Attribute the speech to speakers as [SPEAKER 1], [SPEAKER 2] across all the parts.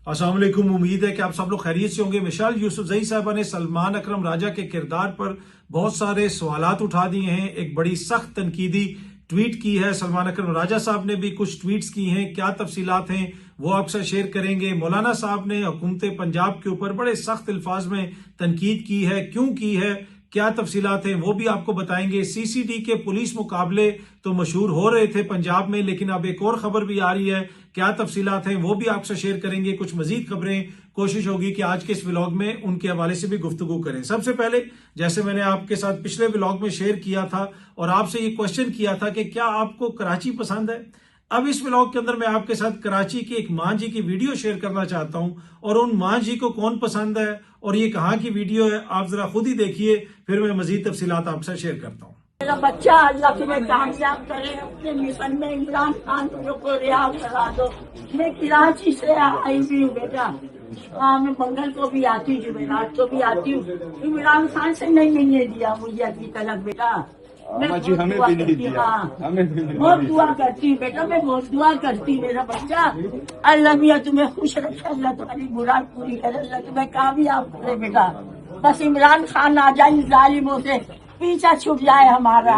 [SPEAKER 1] अस्सलाम वालेकुम। उम्मीद है कि आप सब लोग खैरियत से होंगे। मिशाल यूसुफजई साहबा ने सलमान अकरम राजा के किरदार पर बहुत सारे सवालात उठा दिए हैं। एक बड़ी सख्त तनकीदी ट्वीट की है। सलमान अकरम राजा साहब ने भी कुछ ट्वीट्स की हैं। क्या तफसीलात हैं वो आपसे शेयर करेंगे। मौलाना साहब ने हुकूमत पंजाब के ऊपर बड़े सख्त अल्फाज में तनकीद की है। क्यों की है, क्या तफसीलात हैं वो भी आपको बताएंगे। सीसीडी के पुलिस मुकाबले तो मशहूर हो रहे थे पंजाब में, लेकिन अब एक और खबर भी आ रही है। क्या तफसीलात हैं वो भी आपसे शेयर करेंगे। कुछ मजीद खबरें कोशिश होगी कि आज के इस व्लॉग में उनके हवाले से भी गुफ्तगू करें। सबसे पहले, जैसे मैंने आपके साथ पिछले व्लॉग में शेयर किया था और आपसे ये क्वेश्चन किया था कि क्या आपको कराची पसंद है, अब इस व्लॉग के अंदर मैं आपके साथ कराची की एक मां जी की वीडियो शेयर करना चाहता हूं। और उन मां जी को कौन पसंद है और ये कहां की वीडियो है, आप जरा खुद ही देखिए, फिर मैं मजीद तफसीलात आपसे शेयर करता हूं।
[SPEAKER 2] मेरा बच्चा अल्लाह तुम्हें कामयाब करे अपने मिशन में। इमरान खान को रिहा करा दो। मैं कराची से आई हुई हूँ बेटा। मैं मंगल को भी आती हूँ, जुमेरात को भी आती हूँ। इमरान खान से नहीं मिलने दिया मुझे अभी तक बेटा। मैं
[SPEAKER 3] जी हमें भी नहीं दिया। हमें भी नहीं
[SPEAKER 2] बहुत दुआ करती हूँ बेटा, मैं बहुत दुआ करती हूँ मेरा बच्चा। अल्लाह मियाँ तुम्हें खुश रखे, अल्लाह तुम्हारी बुराई पूरी करे, अल्लाह तुम्हें कामयाब करे बेटा। बस इमरान खान आ जाए जालिमों से, पीछा छूट जाए हमारा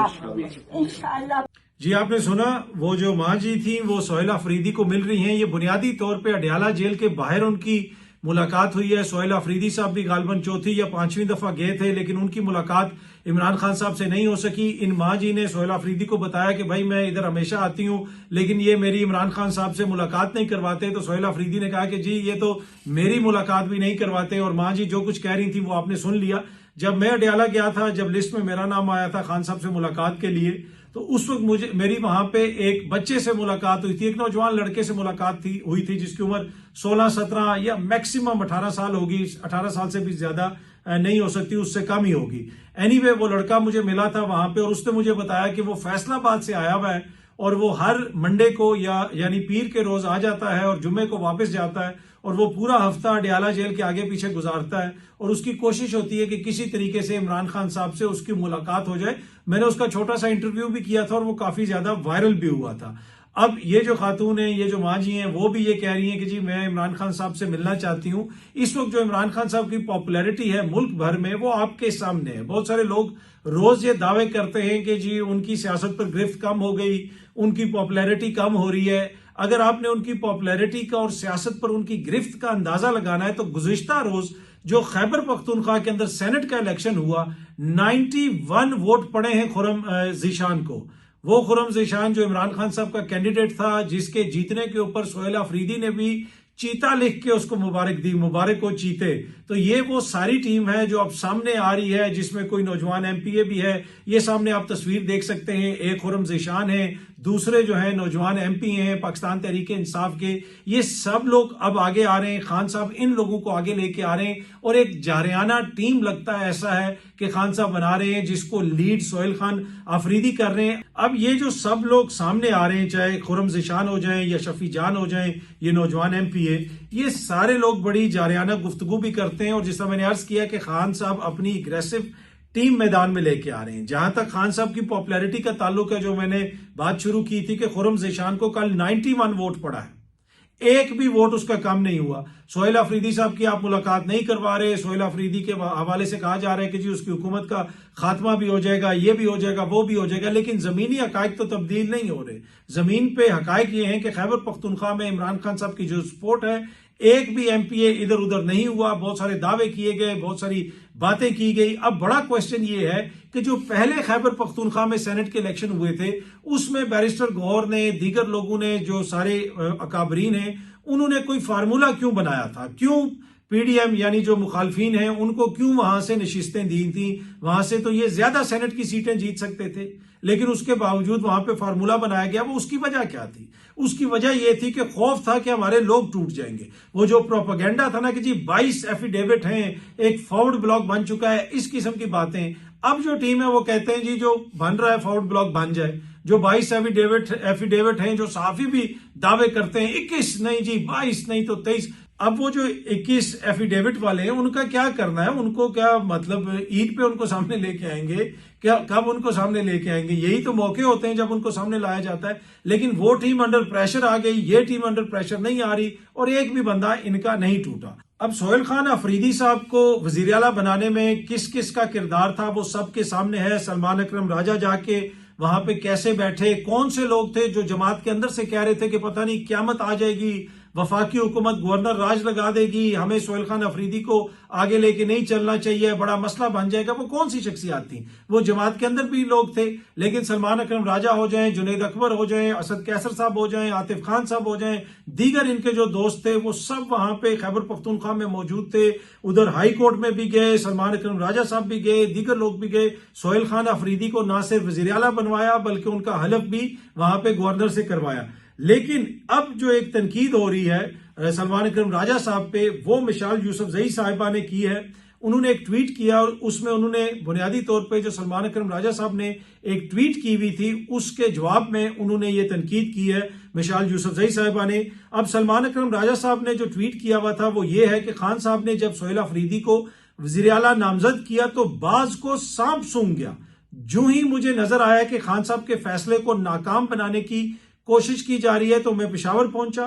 [SPEAKER 2] इंशाअल्लाह।
[SPEAKER 1] जी, आपने सुना, वो जो मां जी थी वो सोहेला अफरीदी को मिल रही हैं। ये बुनियादी तौर पे अडयाला जेल के बाहर उनकी मुलाकात हुई है। सोहेला अफरीदी साहब भी गालबन चौथी या पांचवी दफा गए थे, लेकिन उनकी मुलाकात इमरान खान साहब से नहीं हो सकी। इन मां जी ने सोहेला अफरीदी को बताया कि भाई मैं इधर हमेशा आती हूँ, लेकिन ये मेरी इमरान खान साहब से मुलाकात नहीं करवाते। तो सोहेला अफरीदी ने कहा कि जी ये तो मेरी मुलाकात भी नहीं करवाते। और मां जी जो कुछ कह रही थी वो आपने सुन लिया। जब मैं अडयाला गया था, जब लिस्ट में मेरा नाम आया था खान साहब से मुलाकात के लिए, तो उस वक्त मेरी वहां पे एक बच्चे से मुलाकात हुई थी, एक नौजवान लड़के से मुलाकात हुई थी जिसकी उम्र 16-17 या मैक्सिमम 18 साल होगी। 18 साल से भी ज्यादा नहीं हो सकती, उससे कम ही होगी। एनीवे, वो लड़का मुझे मिला था वहां पे और उसने मुझे बताया कि वो फैसलाबाद से आया हुआ है और वो हर मंडे को यानी पीर के रोज आ जाता है और जुम्मे को वापस जाता है और वो पूरा हफ्ता अडयाला जेल के आगे पीछे गुजारता है। और उसकी कोशिश होती है कि किसी तरीके से इमरान खान साहब से उसकी मुलाकात हो जाए। मैंने उसका छोटा सा इंटरव्यू भी किया था और वो काफी ज्यादा वायरल भी हुआ था। अब ये जो खातून है, ये जो मां जी हैं, वो भी ये कह रही हैं कि जी मैं इमरान खान साहब से मिलना चाहती हूं। इस वक्त जो इमरान खान साहब की पॉपुलैरिटी है मुल्क भर में, वो आपके सामने है। बहुत सारे लोग रोज ये दावे करते हैं कि जी उनकी सियासत पर गिरफ्त कम हो गई, उनकी पॉपुलैरिटी कम हो रही है। अगर आपने उनकी पॉपुलैरिटी का और सियासत पर उनकी गिरफ्त का अंदाजा लगाना है तो गुज़िश्ता रोज जो खैबर पख्तूनख्वा के अंदर सेनेट का इलेक्शन हुआ, 91 वोट पड़े हैं खुर्रम ज़ीशान को। वो खुर्रम ज़ीशान जो इमरान खान साहब का कैंडिडेट था, जिसके जीतने के ऊपर सोहेला अफरीदी ने भी चीता लिख के उसको मुबारक दी, मुबारक हो चीते। तो ये वो सारी टीम है जो अब सामने आ रही है, जिसमें कोई नौजवान एमपीए भी है। ये सामने आप तस्वीर देख सकते हैं। एक खुर्रम ज़ीशान है, दूसरे जो है नौजवान एमपी हैं पाकिस्तान तहरीक इंसाफ के। ये सब लोग अब आगे आ रहे हैं। खान साहब इन लोगों को आगे लेके आ रहे हैं और एक जारियाना टीम लगता है ऐसा है कि खान साहब बना रहे हैं, जिसको लीड सोहेल खान अफरीदी कर रहे हैं। अब ये जो सब लोग सामने आ रहे हैं, चाहे खुर्रम ज़ीशान हो जाएं या शफी जान हो जाएं, ये नौजवान एमपी है, ये सारे लोग बड़ी जारियाना गुफ्तगू भी करते हैं। और जिस तरह मैंने अर्ज किया कि खान साहब अपनी अग्रेसिव टीम मैदान में लेके आ रहे हैं। जहां तक खान साहब की पॉपुलैरिटी का ताल्लुक है, जो मैंने बात शुरू की थी कि खुर्रम ज़ीशान को कल 91 वोट पड़ा है, एक भी वोट उसका कम नहीं हुआ। सोहेला अफरीदी साहब की आप मुलाकात नहीं करवा रहे। सोहेला अफरीदी के हवाले से कहा जा रहा है कि जी उसकी हुकूमत का खात्मा भी हो जाएगा, ये भी हो जाएगा, वो भी हो जाएगा, लेकिन जमीनी हकायक तो तब्दील नहीं हो रहे। जमीन पे हकायक ये हैं कि खैबर पख्तूनख्वा में इमरान खान साहब की जो सपोर्ट है, एक भी एमपीए इधर उधर नहीं हुआ। बहुत सारे दावे किए गए, बहुत सारी बातें की गई। अब बड़ा क्वेश्चन ये है कि जो पहले खैबर पख्तूनख्वा में सेनेट के इलेक्शन हुए थे, उसमें बैरिस्टर गौहर ने, दीगर लोगों ने, जो सारे अकाबरीन हैं, उन्होंने कोई फार्मूला क्यों बनाया था? क्यों पीडीएम यानी जो मुखालफीन हैं उनको क्यों वहां से नशिस्तें दी थी? वहां से तो ये ज्यादा सेनेट की सीटें जीत सकते थे, लेकिन उसके बावजूद वहां पे फार्मूला बनाया गया। वो उसकी वजह क्या थी? उसकी वजह यह थी कि खौफ था कि हमारे लोग टूट जाएंगे। वो जो प्रोपेगेंडा था ना कि जी 22 एफिडेविट हैं, एक फॉरवर्ड ब्लॉक बन चुका है, इस किस्म की बातें। अब जो टीम है वो कहते हैं जी जो बन रहा है फॉरवर्ड ब्लॉक बन जाए। जो 22 एफिडेविट हैं, जो साफी भी दावे करते हैं 21 नहीं जी 22 नहीं तो 23। अब वो जो 21 एफिडेविट वाले हैं उनका क्या करना है, उनको क्या मतलब ईद पे उनको सामने लेके आएंगे, क्या कब उनको सामने लेके आएंगे? यही तो मौके होते हैं जब उनको सामने लाया जाता है। लेकिन वो टीम अंडर प्रेशर आ गई, ये टीम अंडर प्रेशर नहीं आ रही और एक भी बंदा इनका नहीं टूटा। अब सोहेल खान अफरीदी साहब को वजीर आला बनाने में किस किस का किरदार था वो सबके सामने है। सलमान अकरम राजा जाके वहां पे कैसे बैठे, कौन से लोग थे जो जमात के अंदर से कह रहे थे कि पता नहीं क्यामत आ जाएगी, वफाकी हुकूमत गवर्नर राज लगा देगी, हमें सोहेल खान अफरीदी को आगे लेके नहीं चलना चाहिए, बड़ा मसला बन जाएगा। वो कौन सी शख्सियात थी? वो जमात के अंदर भी लोग थे। लेकिन सलमान अकरम राजा हो जाएं, जुनैद अकबर हो जाएं, असद कैसर साहब हो जाएं, आतिफ खान साहब हो जाएं, दीगर इनके जो दोस्त थे वो सब वहां पे खैबर पख्तूनख्वा में मौजूद थे। उधर हाई कोर्ट में भी गए, सलमान अकरम राजा साहब भी गए, दीगर लोग भी गए। सोहेल खान अफरीदी को ना सिर्फ वजीर आला बनवाया बल्कि उनका हलफ भी वहां पे गवर्नर से करवाया। लेकिन अब जो एक तनकीद हो रही है सलमान अकरम राजा साहब पे, वो मिसाल यूसुफजई साहिबा ने की है। उन्होंने एक ट्वीट किया और उसमें उन्होंने बुनियादी तौर पे जो सलमान अकरम राजा साहब ने एक ट्वीट की हुई थी उसके जवाब में उन्होंने ये तनकीद की है मिसाल यूसुफजई साहिबा ने। अब सलमान अकरम राजा साहब ने जो ट्वीट किया हुआ था वो ये है कि खान साहब ने जब सोहेल अफरीदी को वजीर आला नामजद किया तो बाज को सांप सूंघ गया। जो ही मुझे नजर आया कि खान साहब के फैसले को नाकाम बनाने की कोशिश की जा रही है तो मैं पेशावर पहुंचा।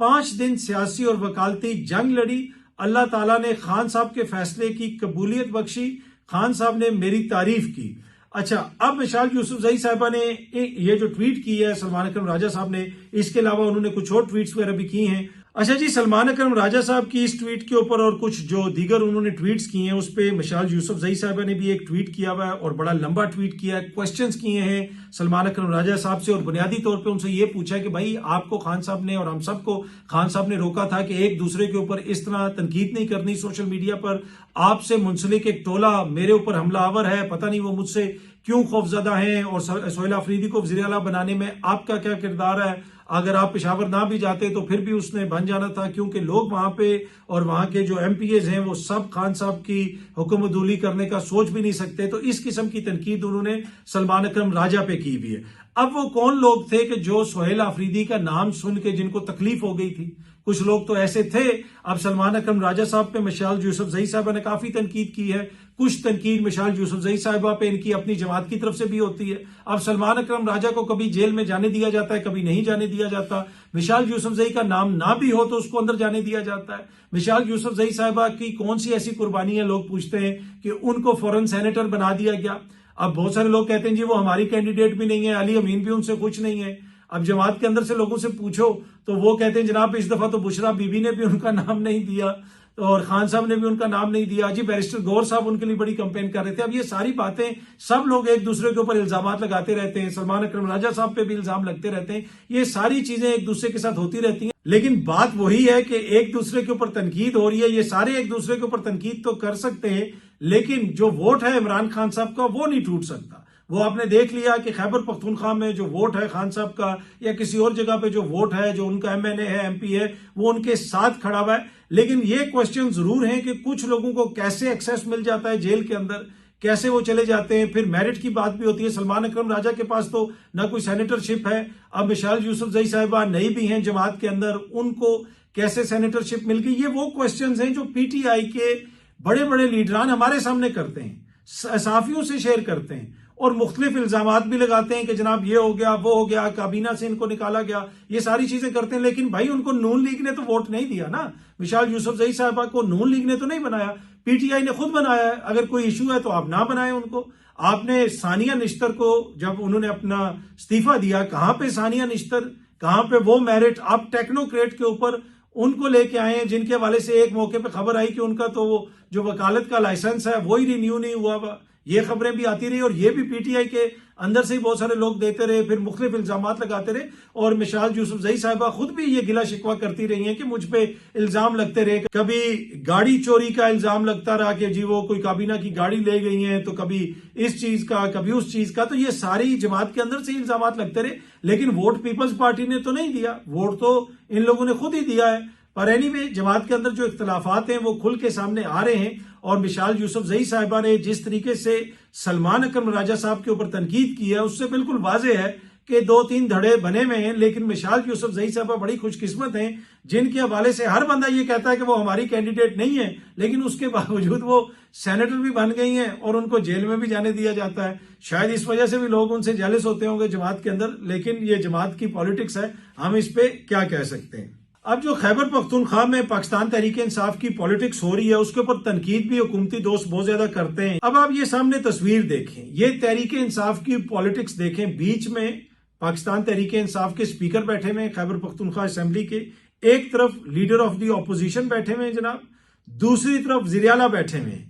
[SPEAKER 1] 5 दिन सियासी और वकालती जंग लड़ी। अल्लाह ताला ने खान साहब के फैसले की कबूलियत बख्शी। खान साहब ने मेरी तारीफ की। अच्छा, अब मिसाल यूसुफजई साहिबा ने ये जो ट्वीट की है सलमान अकरम राजा साहब ने, इसके अलावा उन्होंने कुछ और ट्वीट्स वगैरह भी की हैं। अच्छा जी, सलमान अकरम राजा साहब की इस ट्वीट के ऊपर और कुछ जो दीगर उन्होंने ट्वीट्स किए हैं उस पर मिसाल यूसुफजई साहिबा ने भी एक ट्वीट किया हुआ है और बड़ा लंबा ट्वीट किया है, क्वेश्चंस किए हैं सलमान अकरम राजा साहब से और बुनियादी तौर पे उनसे ये पूछा है कि भाई आपको खान साहब ने और हम सबको खान साहब ने रोका था कि एक दूसरे के ऊपर इस तरह तनकीद नहीं करनी सोशल मीडिया पर। आपसे मुंसलिक एक टोला मेरे ऊपर हमलावर है, पता नहीं वो मुझसे क्यों खौफजदा हैं, और सोहेल अफरीदी को वज़ीर आला बनाने में आपका क्या किरदार है? अगर आप पेशावर ना भी जाते तो फिर भी उसने बन जाना था, क्योंकि लोग वहां पे और वहां के जो एमपीएज हैं वो सब खान साहब की हुक्मदूली करने का सोच भी नहीं सकते। तो इस किस्म की तनकीद उन्होंने सलमान अकरम राजा पे की भी है। अब वो कौन लोग थे कि जो सोहेल अफरीदी का नाम सुन के जिनको तकलीफ हो गई थी? कुछ लोग तो ऐसे थे। अब सलमान अकरम राजा साहब पे मिसाल यूसुफजई साहिबा ने काफी तनकीद की है। कुछ तनकीद मिसाल यूसुफजई साहिबा पे इनकी अपनी जमात की तरफ से भी होती है। अब सलमान अकरम राजा को कभी जेल में जाने दिया जाता है, कभी नहीं जाने दिया जाता। मिसाल यूसुफजई का नाम ना भी हो तो उसको अंदर जाने दिया जाता है। मिसाल यूसुफजई साहिबा की कौन सी ऐसी कुर्बानी है, लोग पूछते हैं कि उनको फौरन सेनेटर बना दिया गया। अब बहुत सारे लोग कहते हैं जी वो हमारी कैंडिडेट भी नहीं है, अली अमीन भी उनसे कुछ नहीं है। अब जमात के अंदर से लोगों से पूछो तो वो कहते हैं जनाब इस दफा तो बुशरा बीबी ने भी उनका नाम नहीं दिया और खान साहब ने भी उनका नाम नहीं दिया। जी बैरिस्टर गौर साहब उनके लिए बड़ी कंपेन कर रहे थे। अब ये सारी बातें सब लोग एक दूसरे के ऊपर इल्जाम लगाते रहते हैं। सलमान अकरम राजा साहब पे भी इल्जाम लगते रहते हैं। ये सारी चीजें एक दूसरे के साथ होती रहती हैं, लेकिन बात वही है कि एक दूसरे के ऊपर तनकीद हो रही है। ये सारे एक दूसरे के ऊपर तनकीद तो कर सकते हैं, लेकिन जो वोट है इमरान खान साहब का वो नहीं टूट सकता। वो आपने देख लिया कि खैबर पख्तूनख्वा में जो वोट है खान साहब का, या किसी और जगह पे जो वोट है, जो उनका एमएनए है, एमपी है, वो उनके साथ खड़ा हुआ है। लेकिन ये क्वेश्चन जरूर है कि कुछ लोगों को कैसे एक्सेस मिल जाता है जेल के अंदर, कैसे वो चले जाते हैं। फिर मेरिट की बात भी होती है। सलमान अकरम राजा के पास तो ना कोई सेनेटरशिप है। अब मिसाल यूसुफजई साहिबा नई भी हैं जमात के अंदर, उनको कैसे सेनेटरशिप मिल गई? ये वो क्वेश्चन हैं जो पीटीआई के बड़े बड़े लीडरान हमारे सामने करते हैं, सहाफियों से शेयर करते हैं और मुख्तलिफ इल्जामात भी लगाते हैं कि जनाब ये हो गया, वो हो गया, काबीना से इनको निकाला गया, ये सारी चीजें करते हैं। लेकिन भाई उनको नून लीग ने तो वोट नहीं दिया ना। मिसाल यूसुफजई साहिबा को नून लीग ने तो नहीं बनाया, पीटीआई ने खुद बनाया है। अगर कोई इशू है तो आप ना बनाए उनको। आपने सानिया निश्तर को जब उन्होंने अपना इस्तीफा दिया, कहां पे सानिया निश्तर, कहां पे वो मेरिट? आप टेक्नोक्रेट के ऊपर उनको लेके आए हैं जिनके हवाले से एक मौके पे खबर आई कि उनका तो वो जो वकालत का लाइसेंस है वो ही रिन्यू नहीं हुआ। ये खबरें भी आती रही और ये भी पीटीआई के अंदर से ही बहुत सारे लोग देते रहे, फिर मुख्तलिफ इल्जामात लगाते रहे। और मिसाल यूसुफजई साहिबा खुद भी ये गिला शिकवा करती रही हैं कि मुझ पे इल्जाम लगते रहे। कभी गाड़ी चोरी का इल्जाम लगता रहा कि जी वो कोई काबीना की गाड़ी ले गई है, तो कभी इस चीज का, कभी उस चीज का। तो ये सारी जमात के अंदर से इल्जामात लगते रहे, लेकिन वोट पीपल्स पार्टी ने तो नहीं दिया, वोट तो इन लोगों ने खुद ही दिया है। पर एनीवे, जमात के अंदर जो इख्तलाफात हैं वो खुल के सामने आ रहे हैं। और मिसाल यूसुफजई साहिबा ने जिस तरीके से सलमान अकरम राजा साहब के ऊपर तनकीद की है, उससे बिल्कुल वाज़ेह है के 2-3 धड़े बने हुए हैं, लेकिन मिशाल यूसुफजई साहबा बड़ी खुशकिस्मत हैं जिनके हवाले से हर बंदा ये कहता है कि वो हमारी कैंडिडेट नहीं है, लेकिन उसके बावजूद वो सेनेटर भी बन गई हैं और उनको जेल में भी जाने दिया जाता है। शायद इस वजह से भी लोग उनसे जेलस होते होंगे जमात के अंदर, लेकिन ये जमात की पॉलिटिक्स है, हम इस पे क्या कह सकते हैं। अब जो खैबर पख्तूनख्वा में पाकिस्तान तहरीक इंसाफ की पॉलिटिक्स हो रही है उसके ऊपर तनकीद भी हुकूमती दोस्त बहुत ज्यादा करते हैं। अब आप ये सामने तस्वीर देखें, ये तहरीक इंसाफ की पॉलिटिक्स देखें, बीच में पाकिस्तान तहरीक इंसाफ के स्पीकर बैठे हुए हैं खैबर पख्तूनख्वा असेंबली के, एक तरफ लीडर ऑफ द ऑपोजिशन बैठे हुए हैं जनाब, दूसरी तरफ वज़ीर आला बैठे हुए हैं।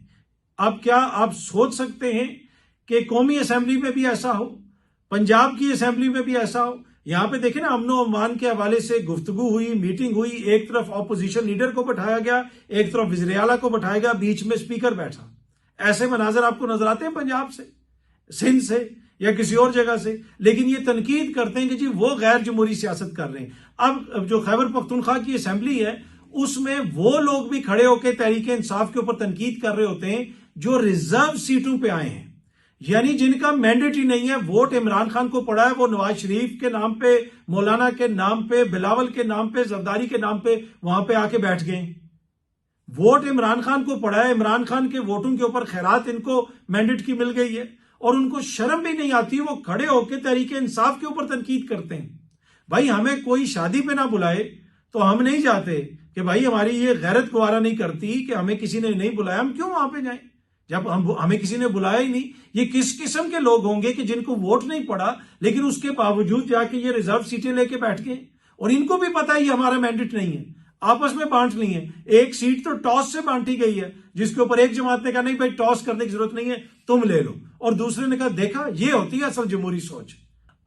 [SPEAKER 1] अब क्या आप सोच सकते हैं कि कौमी असेंबली में भी ऐसा हो, पंजाब की असेंबली में भी ऐसा हो? यहां पे देखें ना, अमनो अमान के हवाले से गुफ्तगू हुई, मीटिंग हुई, एक तरफ ऑपोजिशन लीडर को बैठाया गया, एक तरफ वज़ीर आला को बैठाया गया, बीच में स्पीकर बैठा। ऐसे मनाजर आपको नजर आते हैं पंजाब से, सिंध से या किसी और जगह से, लेकिन ये तनकीद करते हैं कि जी वो गैर जमहूरी सियासत कर रहे हैं। अब जो खैबर पख्तूनख्वा की असेंबली है उसमें वो लोग भी खड़े होकर तहरीक इंसाफ के ऊपर तनकीद कर रहे होते हैं जो रिजर्व सीटों पे आए हैं, यानी जिनका मैंडेट ही नहीं है। वोट इमरान खान को पड़ा है, वो नवाज शरीफ के नाम पे, मौलाना के नाम पे, बिलावल के नाम पे, जरदारी के नाम पे वहां पे आके बैठ गए। वोट इमरान खान को पड़ा है, इमरान खान के वोटों के ऊपर खैरात इनको मैंडेट की मिल गई है और उनको शर्म भी नहीं आती, वो खड़े होकर तहरीक इंसाफ के ऊपर तनकीद करते हैं। भाई हमें कोई शादी पे ना बुलाए तो हम नहीं जाते कि भाई हमारी ये गैरत गवारा नहीं करती कि हमें किसी ने नहीं बुलाया, हम क्यों वहां पे जाएं जब हमें किसी ने बुलाया ही नहीं। ये किस किस्म के लोग होंगे कि जिनको वोट नहीं पड़ा लेकिन उसके बावजूद जाके ये रिजर्व सीटें लेके बैठ गए, और इनको भी पता है ये हमारा मैंडेट नहीं है, आपस में बांट ली है। एक सीट तो टॉस से बांटी गई है जिसके ऊपर एक जमात ने कहा नहीं भाई टॉस करने की जरूरत नहीं है, तुम ले लो, और दूसरे ने कहा देखा ये होती है असल जमहूरी सोच।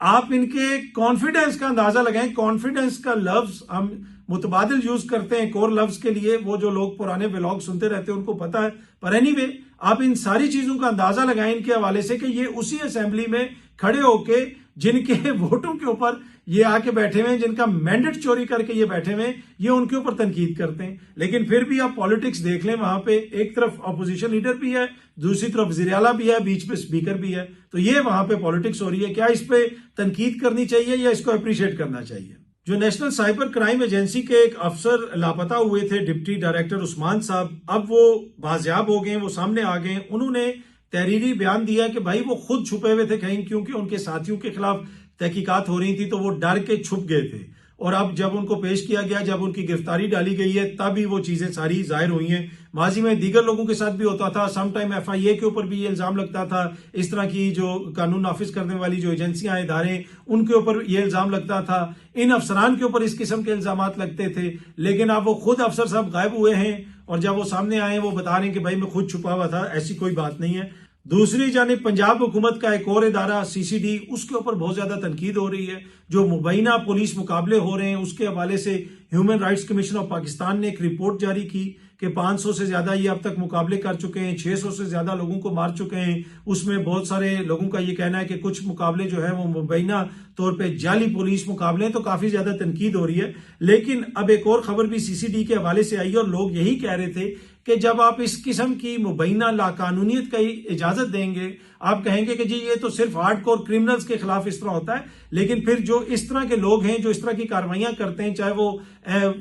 [SPEAKER 1] आप इनके कॉन्फिडेंस का अंदाजा लगाएं। कॉन्फिडेंस का लफ्ज हम मुतबादिल यूज करते हैं कोर लफ्ज के लिए, वो जो लोग पुराने व्लॉग सुनते रहते हैं उनको पता है, पर एनीवे आप इन सारी चीजों का अंदाजा लगाएं इनके हवाले से कि ये उसी असेंबली में खड़े होके जिनके वोटों के ऊपर ये आके बैठे हुए हैं, जिनका मैंडेट चोरी करके ये बैठे हुए हैं, ये उनके ऊपर तनकीद करते हैं। लेकिन फिर भी आप पॉलिटिक्स देख लें, वहां पे एक तरफ अपोजिशन लीडर भी है, दूसरी तरफ वज़ीर आला भी है, बीच में स्पीकर भी है, तो ये वहां पे पॉलिटिक्स हो रही है। क्या इस पे तनकीद करनी चाहिए या इसको अप्रिशिएट करना चाहिए? जो नेशनल साइबर क्राइम एजेंसी के एक अफसर लापता हुए थे, डिप्टी डायरेक्टर उस्मान साहब, अब वो बाजियाब हो गए, वो सामने आ गए। उन्होंने तहरीरी बयान दिया कि भाई वो खुद छुपे हुए थे कहीं, क्योंकि उनके साथियों के खिलाफ तहकीकात हो रही थी तो वो डर के छुप गए थे, और अब जब उनको पेश किया गया, जब उनकी गिरफ्तारी डाली गई है, तब ही वो चीजें सारी जाहिर हुई हैं। माजी में दीगर लोगों के साथ भी होता था, सम टाइम FIA के ऊपर भी ये इल्जाम लगता था, इस तरह की जो कानून नाफिज करने वाली जो एजेंसियां हैं, इदारे, उनके ऊपर ये इल्जाम लगता था, इन अफसरान के ऊपर इस किस्म के इल्जाम लगते थे। लेकिन अब वो खुद अफसर साहब गायब हुए हैं और जब वो सामने आए वो बता रहे हैं कि भाई मैं खुद छुपा हुआ था, ऐसी कोई बात नहीं है। दूसरी जानिब पंजाब हुकूमत का एक और इदारा CCD, उसके ऊपर बहुत ज्यादा तनकीद हो रही है। जो मुबैना पुलिस मुकाबले हो रहे हैं उसके हवाले से human rights commission of Pakistan ने एक रिपोर्ट जारी की कि 500 से ज्यादा ये अब तक मुकाबले कर चुके हैं, 600 से ज्यादा लोगों को मार चुके हैं। उसमें बहुत सारे लोगों का ये कहना है कि कुछ मुकाबले जो है वो मुबैना तौर पे जाली पुलिस मुकाबले हैं, तो काफी ज्यादा तनकीद हो रही है। लेकिन अब एक और खबर भी CCD के हवाले से आई और लोग यही कह रहे थे कि जब आप इस किस्म की मुबैना लाकानूनियत का इजाजत देंगे, आप कहेंगे कि जी ये तो सिर्फ हार्डकोर क्रिमिनल्स के खिलाफ इस तरह होता है, लेकिन फिर जो इस तरह के लोग हैं जो इस तरह की कार्रवाइयां करते हैं, चाहे वो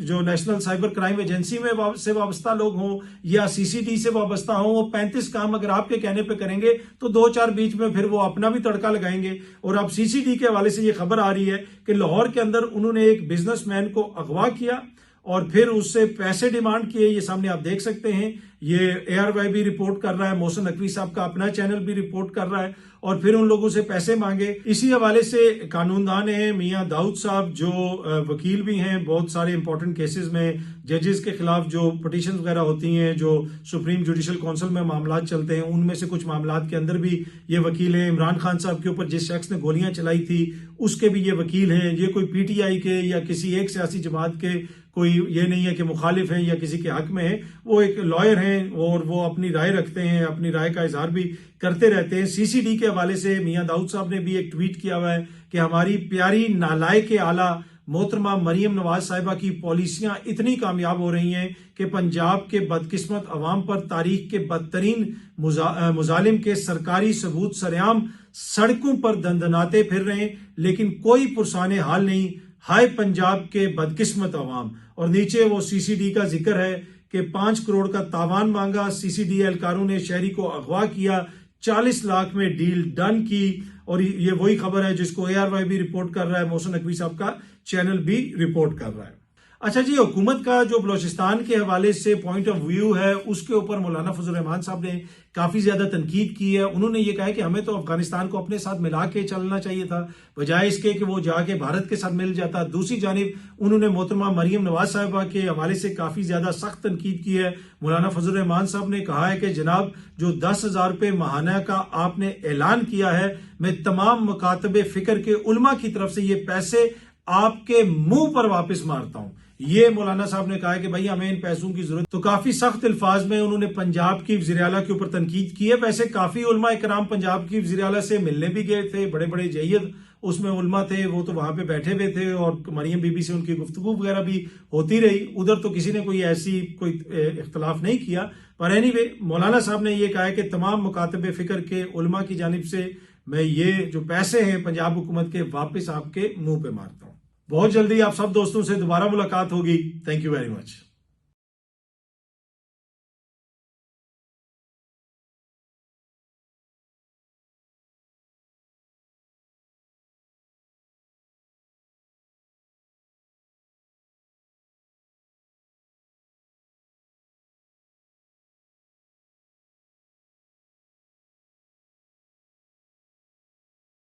[SPEAKER 1] जो नेशनल साइबर क्राइम एजेंसी में से वाबस्ता लोग हों या CCD से वाबस्ता हों, वो 35 काम अगर आपके कहने पे करेंगे तो 2-4 बीच में फिर वो अपना भी तड़का लगाएंगे। और अब CCD के हवाले से ये खबर आ रही है कि लाहौर के अंदर उन्होंने एक बिजनेसमैन को अगवा किया और फिर उससे पैसे डिमांड किए। ये सामने आप देख सकते हैं, ये ARY भी रिपोर्ट कर रहा है, मोहसिन नकवी साहब का अपना चैनल भी रिपोर्ट कर रहा है, और फिर उन लोगों से पैसे मांगे। इसी हवाले से कानूनदान है मियां दाऊद साहब, जो वकील भी हैं बहुत सारे इंपॉर्टेंट केसेस में, जजेस के खिलाफ जो पिटीशन वगैरह होती हैं, जो सुप्रीम जुडिशल काउंसिल में मामला चलते हैं, उनमें से कुछ मामला के अंदर भी ये वकील हैं। इमरान खान साहब के ऊपर जिस शख्स ने गोलियां चलाई थी उसके भी ये वकील हैं। ये कोई PTI के या किसी एक सियासी जमात के कोई ये नहीं है कि मुखालिफ हैं या किसी के हक में है, वो एक लॉयर हैं और वो अपनी राय रखते हैं, अपनी राय का इजहार भी करते रहते हैं। CCD के हवाले से मियां दाऊद साहब ने भी एक ट्वीट किया हुआ है कि हमारी प्यारी नालायक आला मोहतरमा मरियम नवाज साहिबा की पॉलिसियां इतनी कामयाब हो रही हैं कि पंजाब के बदकिस्मत अवाम पर तारीख के बदतरीन मुजालिम के सरकारी सबूत सरेआम सड़कों पर दंदनाते फिर रहे हैं, लेकिन कोई पुरसाने हाल नहीं। हाय पंजाब के बदकिस्मत अवाम। और नीचे वो सीसीडी का जिक्र है कि 5 करोड़ का तावान मांगा, सीसीडी एहलकारों ने शहरी को अगवा किया, 40 लाख में डील डन की। और ये वही खबर है जिसको ARY भी रिपोर्ट कर रहा है, मोहसिन नकवी साहब का चैनल भी रिपोर्ट कर रहा है। अच्छा जी, हुकूमत का जो बलोचिस्तान के हवाले से पॉइंट ऑफ व्यू है उसके ऊपर मौलाना फजल रहमान साहब ने काफी ज्यादा तनकीद की है। उन्होंने ये कहा है कि हमें तो अफगानिस्तान को अपने साथ मिला के चलना चाहिए था, बजाय इसके कि वो जाके भारत के साथ मिल जाता। दूसरी जानिब उन्होंने मोहतरमा मरियम नवाज साहिबा के हवाले से काफी ज्यादा सख्त तनकीद की है। मौलाना फजल रहमान साहब ने कहा है कि जनाब, जो 10,000 रुपये माहाना का आपने ऐलान किया है, मैं तमाम मुकातबे फिक्र के उलमा की तरफ से ये पैसे आपके मुंह पर वापस मारता हूं। ये मौलाना साहब ने कहा है कि भाई हमें इन पैसों की जरूरत। तो काफी सख्त अल्फाज में उन्होंने पंजाब की वज़ीर आला के ऊपर तनकीद की है। वैसे काफी उलमा इकराम पंजाब की वज़ीर आला से मिलने भी गए थे, बड़े बड़े जय्यद उसमें उलमा थे, वो तो वहां पे बैठे हुए थे और मरियम बीबी से उनकी गुफ्तगू वगैरह भी होती रही। उधर तो किसी ने कोई इख्तलाफ नहीं किया। पर एनीवे, मौलाना साहब ने यह कहा है कि तमाम मुकातबे फिक्र के उलमा की जानिब से मैं ये जो पैसे हैं पंजाब हुकूमत के वापस आपके मुंह पे मारता हूं। बहुत जल्दी आप सब दोस्तों से दोबारा मुलाकात होगी। Thank you very much.